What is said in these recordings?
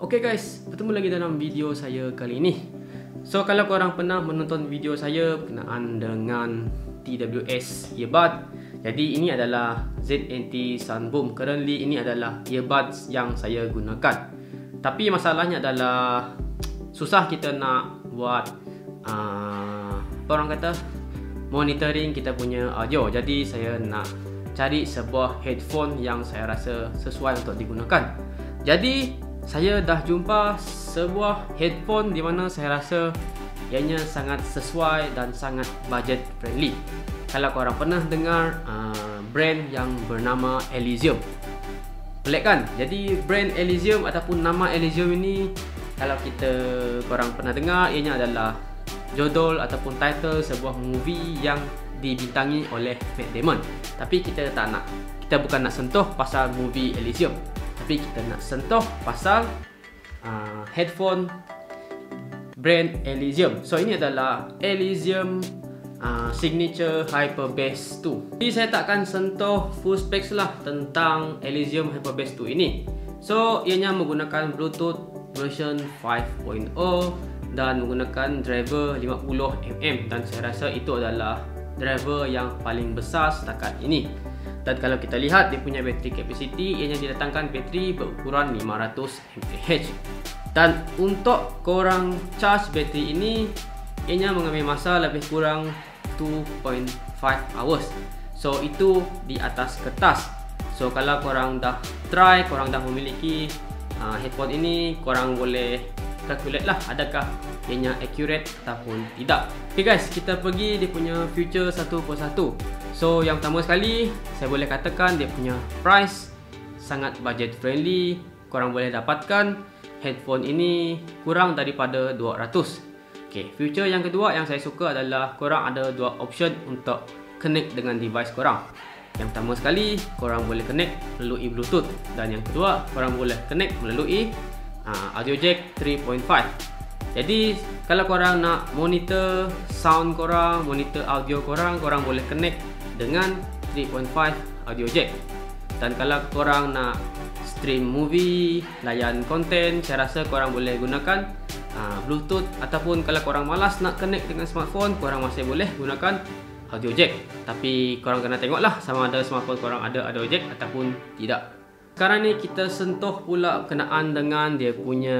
Oke guys, bertemu lagi dalam video saya kali ini. So kalau korang pernah menonton video saya berkenaan dengan TWS earbud, jadi ini adalah ZNT Sunboom. Currently ini adalah earbuds yang saya gunakan. Tapi masalahnya adalah susah kita nak buat apa orang kata, monitoring kita punya audio. Jadi saya nak cari sebuah headphone yang saya rasa sesuai untuk digunakan. Jadi saya dah jumpa sebuah headphone di mana saya rasa ianya sangat sesuai dan sangat budget friendly. Kalau korang pernah dengar brand yang bernama Elysium, pelik kan? Jadi brand Elysium ataupun nama Elysium ini, kalau korang pernah dengar, ianya adalah judul ataupun title sebuah movie yang dibintangi oleh Matt Damon. Tapi kita bukan nak sentuh pasal movie Elysium, tapi kita nak sentuh pasal headphone brand Elysium. So ini adalah Elysium Signature Hyperbass 2. Jadi saya takkan sentuh full specs lah tentang Elysium Hyperbass 2 ini. So ianya menggunakan Bluetooth version 5.0 dan menggunakan driver 50mm, dan saya rasa itu adalah driver yang paling besar setakat ini. Dan kalau kita lihat dia punya battery capacity, ianya didatangkan bateri berukuran 500 mAh. Dan untuk korang charge bateri ini, ianya mengambil masa lebih kurang 2.5 hours. So itu di atas kertas. So kalau korang dah try, korang dah memiliki headphone ini, korang boleh calculate lah adakah ianya accurate ataupun tidak. Okay guys, kita pergi dia punya feature satu persatu. So yang pertama sekali, saya boleh katakan dia punya price sangat budget friendly. Korang boleh dapatkan headphone ini kurang daripada 200. Okay, feature yang kedua yang saya suka adalah korang ada dua option untuk connect dengan device korang. Yang pertama sekali, korang boleh connect melalui Bluetooth, dan yang kedua, korang boleh connect melalui audio jack 3.5. Jadi kalau korang nak monitor sound korang, monitor audio korang, korang boleh connect dengan 3.5 audio jack. Dan kalau korang nak stream movie, layan konten, saya rasa korang boleh gunakan Bluetooth. Ataupun kalau korang malas nak connect dengan smartphone, korang masih boleh gunakan audio jack. Tapi korang kena tengoklah sama ada smartphone korang ada audio jack ataupun tidak. Sekarang ni kita sentuh pula berkenaan dengan dia punya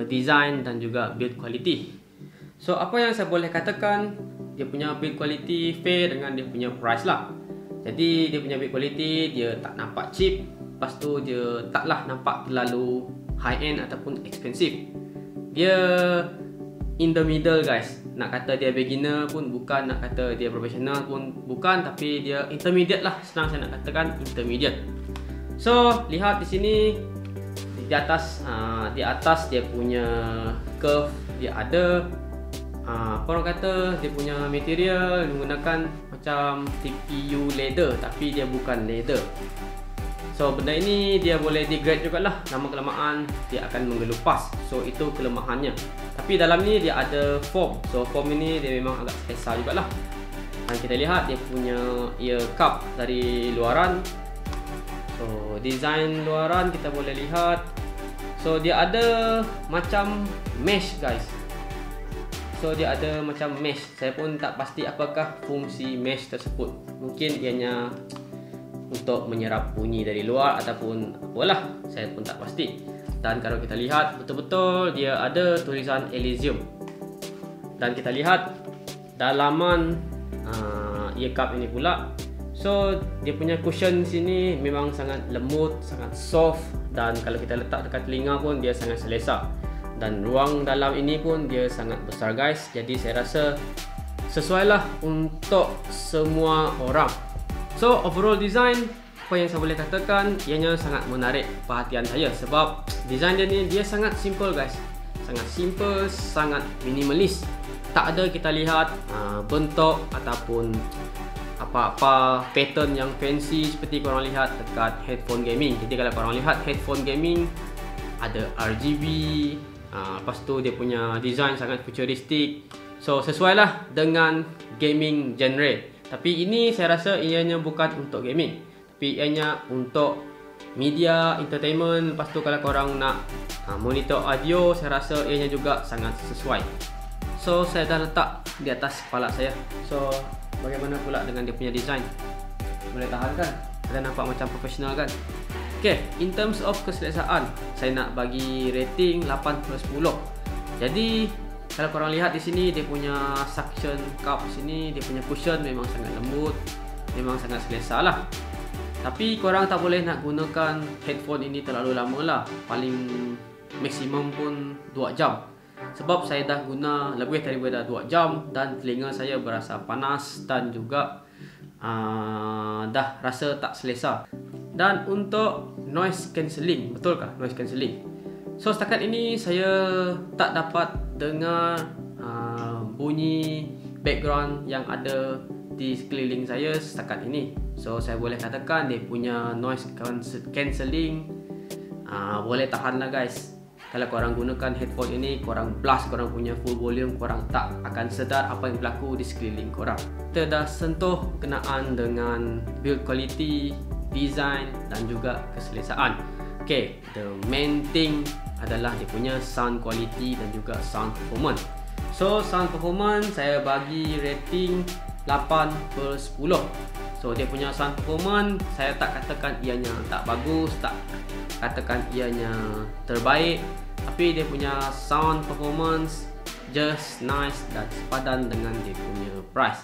design dan juga build quality. So apa yang saya boleh katakan, dia punya build quality fair dengan dia punya price lah. Jadi dia punya build quality, dia tak nampak cheap, lepas tu dia taklah nampak terlalu high end ataupun expensive. Dia in the middle guys. Nak kata dia beginner pun bukan, nak kata dia professional pun bukan, tapi dia intermediate lah, senang saya nak katakan intermediate. So lihat di sini, di atas dia punya curve, dia ada apa orang kata, dia punya material menggunakan macam TPU leather, tapi dia bukan leather. So benda ini dia boleh degrade jugalah, lama kelamaan dia akan menggelupas. So itu kelemahannya. Tapi dalam ni dia ada foam. So foam ini dia memang agak special jugalah. Dan kita lihat dia punya ear cup dari luaran. So design luaran kita boleh lihat. So dia ada macam mesh guys. So dia ada macam mesh. Saya pun tak pasti apakah fungsi mesh tersebut. Mungkin ianya untuk menyerap bunyi dari luar ataupun apalah, saya pun tak pasti. Dan kalau kita lihat betul-betul dia ada tulisan Elysium. Dan kita lihat dalaman ear cup ini pula. So dia punya cushion sini memang sangat lembut, sangat soft, dan kalau kita letak dekat telinga pun dia sangat selesa. Dan ruang dalam ini pun dia sangat besar guys. Jadi saya rasa sesuailah untuk semua orang. So overall design, apa yang saya boleh katakan, ianya sangat menarik perhatian saya sebab design dia ni dia sangat simple guys. Sangat simple, sangat minimalis. Tak ada kita lihat bentuk ataupun apa-apa pattern yang fancy seperti korang lihat dekat headphone gaming. Jadi kalau korang lihat headphone gaming ada RGB, lepas tu dia punya design sangat futuristik. So sesuailah dengan gaming genre. Tapi ini saya rasa ianya bukan untuk gaming, tapi ianya untuk media, entertainment. Lepas tu kalau korang nak monitor audio, saya rasa ianya juga sangat sesuai. So saya dah letak di atas kepala saya. So bagaimana pula dengan dia punya design? Boleh tahan kan? Ada nampak macam profesional kan? Okay, in terms of keselesaan, saya nak bagi rating 8/10. Jadi kalau korang lihat di sini, dia punya suction cup sini, dia punya cushion memang sangat lembut, memang sangat selesa lah. Tapi korang tak boleh nak gunakan headphone ini terlalu lama lah. Paling maksimum pun 2 jam. Sebab saya dah guna lebih daripada 2 jam dan telinga saya berasa panas dan juga dah rasa tak selesa. Dan untuk noise cancelling, betulkah noise cancelling? So setakat ini saya tak dapat dengar bunyi background yang ada di sekeliling saya setakat ini. So saya boleh katakan dia punya noise cancelling boleh tahan lah guys. Kalau korang gunakan headphone ini, korang blast korang punya full volume, korang tak akan sedar apa yang berlaku di sekeliling korang. Kita dah sentuh kenaan dengan build quality, design dan juga keselesaan. Okay, the main thing adalah dia punya sound quality dan juga sound performance. So sound performance saya bagi rating 8/10. So dia punya sound performance saya tak katakan ianya tak bagus, tak katakan ianya terbaik, tapi dia punya sound performance just nice dan sepadan dengan dia punya price.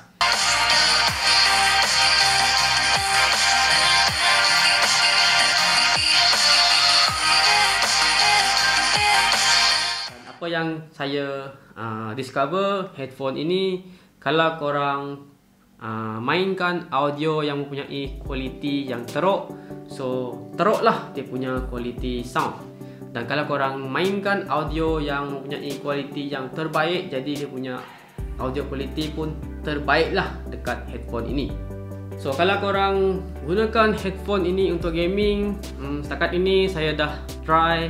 Dan apa yang saya discover headphone ini, kalau korang mainkan audio yang mempunyai kualiti yang teruk, so teruklah dia punya kualiti sound. Dan kalau korang mainkan audio yang mempunyai kualiti yang terbaik, jadi dia punya audio kualiti pun terbaiklah dekat headphone ini. So kalau korang gunakan headphone ini untuk gaming, setakat ini saya dah try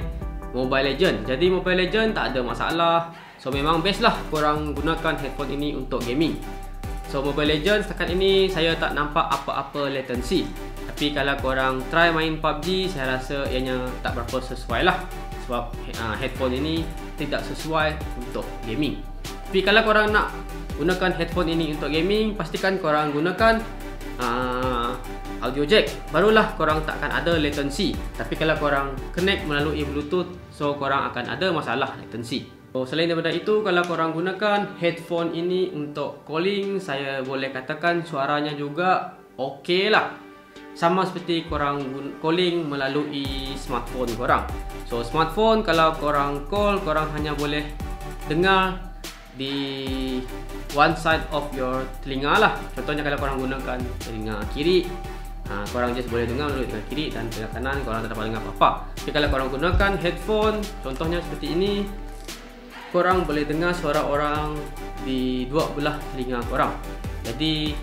Mobile Legend. Jadi Mobile Legend tak ada masalah. So memang best lah korang gunakan headphone ini untuk gaming. So Mobile Legends setakat ini saya tak nampak apa-apa latency. Tapi kalau korang try main PUBG, saya rasa ianya tak berapa sesuai lah. Sebab headphone ini tidak sesuai untuk gaming. Tapi kalau korang nak gunakan headphone ini untuk gaming, pastikan korang gunakan audio jack. Barulah korang takkan ada latency. Tapi kalau korang connect melalui Bluetooth, so korang akan ada masalah latency. So, selain daripada itu, kalau korang gunakan headphone ini untuk calling, saya boleh katakan suaranya juga ok lah. Sama seperti korang calling melalui smartphone korang. So smartphone kalau korang call, korang hanya boleh dengar di one side of your telinga lah. Contohnya kalau korang gunakan telinga kiri, korang just boleh dengar melalui telinga kiri, dan telinga kanan korang tak dapat dengar apa-apa. Jadi kalau korang gunakan headphone, contohnya seperti ini, korang boleh dengar suara orang di dua belah telinga korang. Jadi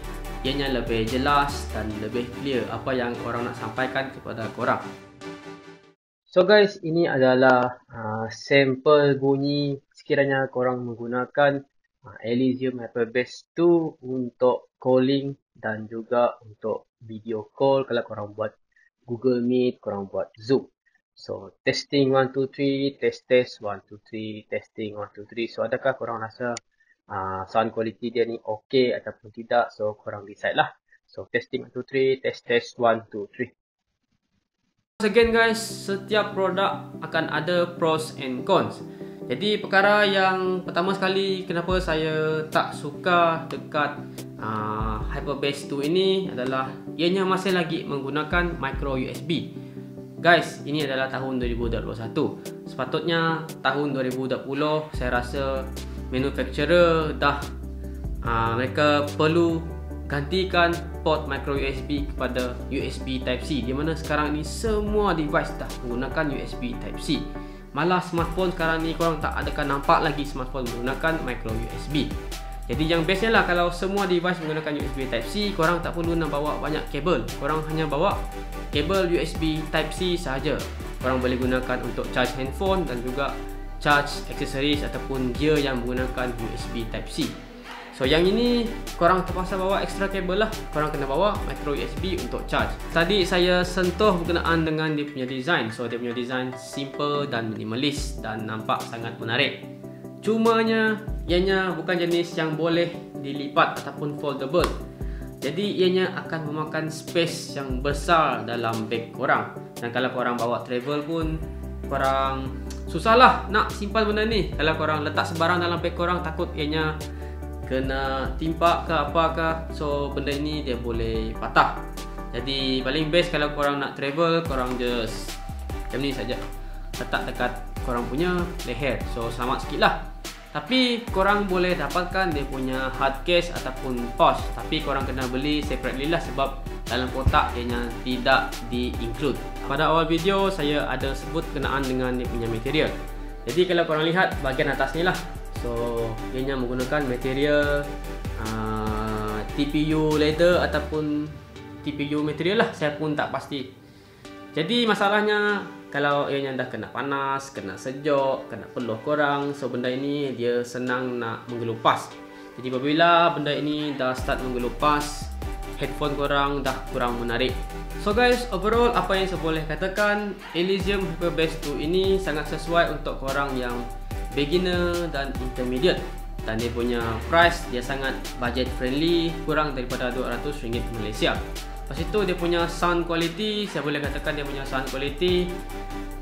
ianya lebih jelas dan lebih clear apa yang korang nak sampaikan kepada korang. So guys, ini adalah sampel bunyi sekiranya korang menggunakan Elysium Hyperbass 2 untuk calling dan juga untuk video call. Kalau korang buat Google Meet, korang buat Zoom. So testing 1 2 3, test 1 2 3, testing 1 2 3. So adakah korang rasa sound quality dia ni okay ataupun tidak? So korang decide lah. So testing 1 2 3, test 1 2 3. Once again guys, setiap produk akan ada pros and cons. Jadi perkara yang pertama sekali kenapa saya tak suka dekat Hyperbass 2 ini adalah ianya masih lagi menggunakan micro USB. Guys, ini adalah tahun 2021. Sepatutnya tahun 2020 saya rasa manufacturer dah mereka perlu gantikan port micro USB kepada USB Type-C, di mana sekarang ni semua device dah menggunakan USB Type-C. Malah smartphone sekarang ni korang tak akan nampak lagi smartphone menggunakan micro USB. Jadi yang bestnya lah kalau semua device menggunakan USB Type-C, korang tak perlu nak bawa banyak kabel. Korang hanya bawa kabel USB Type-C sahaja. Korang boleh gunakan untuk charge handphone dan juga charge aksesoris ataupun gear yang menggunakan USB Type-C. So yang ini korang terpaksa bawa extra kabel lah. Korang kena bawa micro USB untuk charge. Tadi saya sentuh berkenaan dengan dia punya design. So dia punya design simple dan minimalis dan nampak sangat menarik. Cumanya ianya bukan jenis yang boleh dilipat ataupun foldable. Jadi ianya akan memakan space yang besar dalam beg korang. Dan kalau korang bawa travel pun korang susahlah nak simpan benda ni. Kalau korang letak sebarang dalam beg korang, takut ianya kena timpa ke apakah. So benda ini dia boleh patah. Jadi paling best kalau korang nak travel, korang just macam ni saja, letak dekat korang punya leher. So selamat sikit lah. Tapi korang boleh dapatkan dia punya hard case ataupun pouch. Tapi korang kena beli separately lah, sebab dalam kotak ianya tidak di-include. Pada awal video saya ada sebut kenaan dengan dia punya material. Jadi kalau korang lihat bahagian atas ni lah. So ianya menggunakan material TPU leather ataupun TPU material lah, saya pun tak pasti. Jadi masalahnya kalau ianya dah kena panas, kena sejuk, kena peluh korang, so benda ini dia senang nak menggelupas. Jadi apabila benda ini dah start menggelupas, headphone korang dah kurang menarik. So guys, overall apa yang saya boleh katakan, Elysium Hyperbass 2 ini sangat sesuai untuk korang yang beginner dan intermediate. Dan dia punya price dia sangat budget friendly, kurang daripada RM200 Malaysia. Lepas itu dia punya sound quality, saya boleh katakan dia punya sound quality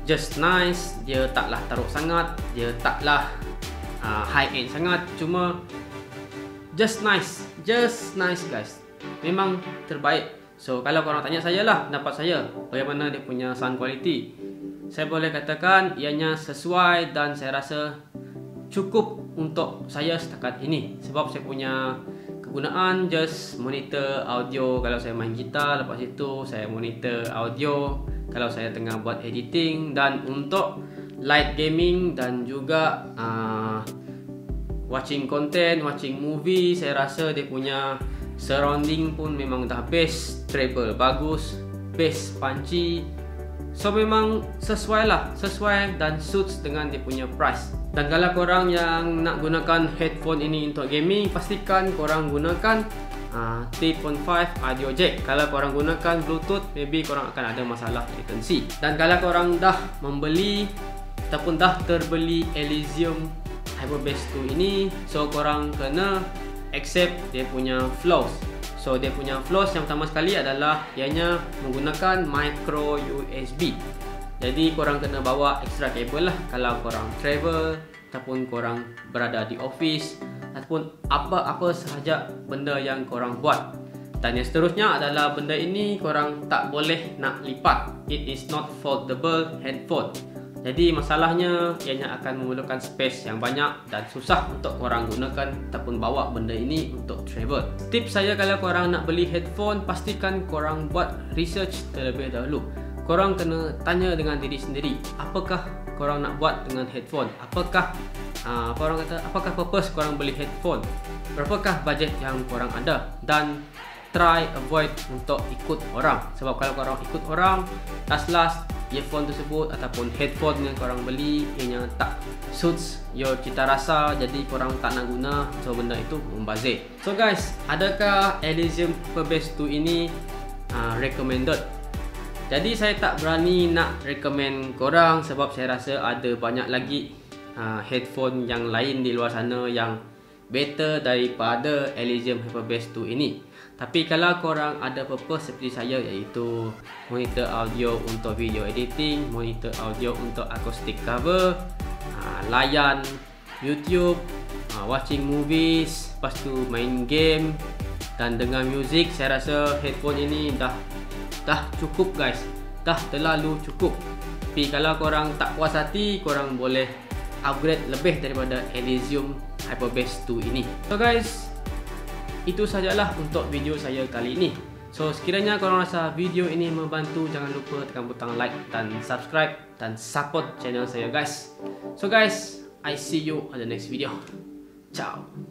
just nice. Dia taklah teruk sangat, dia taklah high end sangat, cuma just nice guys. Memang terbaik. So kalau korang tanya saya lah, pendapat saya bagaimana dia punya sound quality, saya boleh katakan ianya sesuai dan saya rasa cukup untuk saya setakat ini. Sebab saya punya kegunaan just monitor audio kalau saya main gitar, lepas itu saya monitor audio kalau saya tengah buat editing, dan untuk light gaming dan juga watching content, watching movie, saya rasa dia punya surrounding pun memang dah best, treble bagus, bass punchy. So memang sesuai lah, sesuai dan suits dengan dia punya price. Dan kalau korang yang nak gunakan headphone ini untuk gaming, pastikan korang gunakan 3.5 audio jack. Kalau korang gunakan Bluetooth, maybe korang akan ada masalah latency. Dan kalau korang dah membeli ataupun dah terbeli Elysium Hyperbass 2 ini, so korang kena accept dia punya flaws. So dia punya flaws yang pertama sekali adalah ianya menggunakan micro USB. Jadi korang kena bawa extra kabel lah kalau korang travel ataupun korang berada di office ataupun apa-apa sahaja benda yang korang buat. Dan yang seterusnya adalah benda ini korang tak boleh nak lipat. It is not foldable headphone. Jadi masalahnya ianya akan memerlukan space yang banyak dan susah untuk korang gunakan ataupun bawa benda ini untuk travel. Tips saya kalau korang nak beli headphone, pastikan korang buat research terlebih dahulu. Korang kena tanya dengan diri sendiri, apakah korang nak buat dengan headphone? Apakah korang kata apakah purpose korang beli headphone? Berapakah budget yang korang ada? Dan try avoid untuk ikut orang. Sebab kalau korang ikut orang, last earphone tersebut ataupun headphone yang korang beli ianya tak suits your cita rasa, jadi korang tak nak guna, so benda itu membazir. So guys, adakah Elysium Hyperbass 2 ini recommended? Jadi saya tak berani nak recommend korang sebab saya rasa ada banyak lagi headphone yang lain di luar sana yang better daripada Elysium Hyperbass 2 ini. Tapi kalau korang ada purpose seperti saya, iaitu monitor audio untuk video editing, monitor audio untuk acoustic cover, layan YouTube, watching movies, lepas tu main game dan dengar music, saya rasa headphone ini dah cukup guys, dah terlalu cukup. Tapi kalau korang tak puas hati, korang boleh upgrade lebih daripada Elysium Hyperbass 2 ini. So guys, itu sajalah untuk video saya kali ini. So sekiranya korang rasa video ini membantu, jangan lupa tekan butang like dan subscribe dan support channel saya guys. So guys, I see you on the next video. Ciao.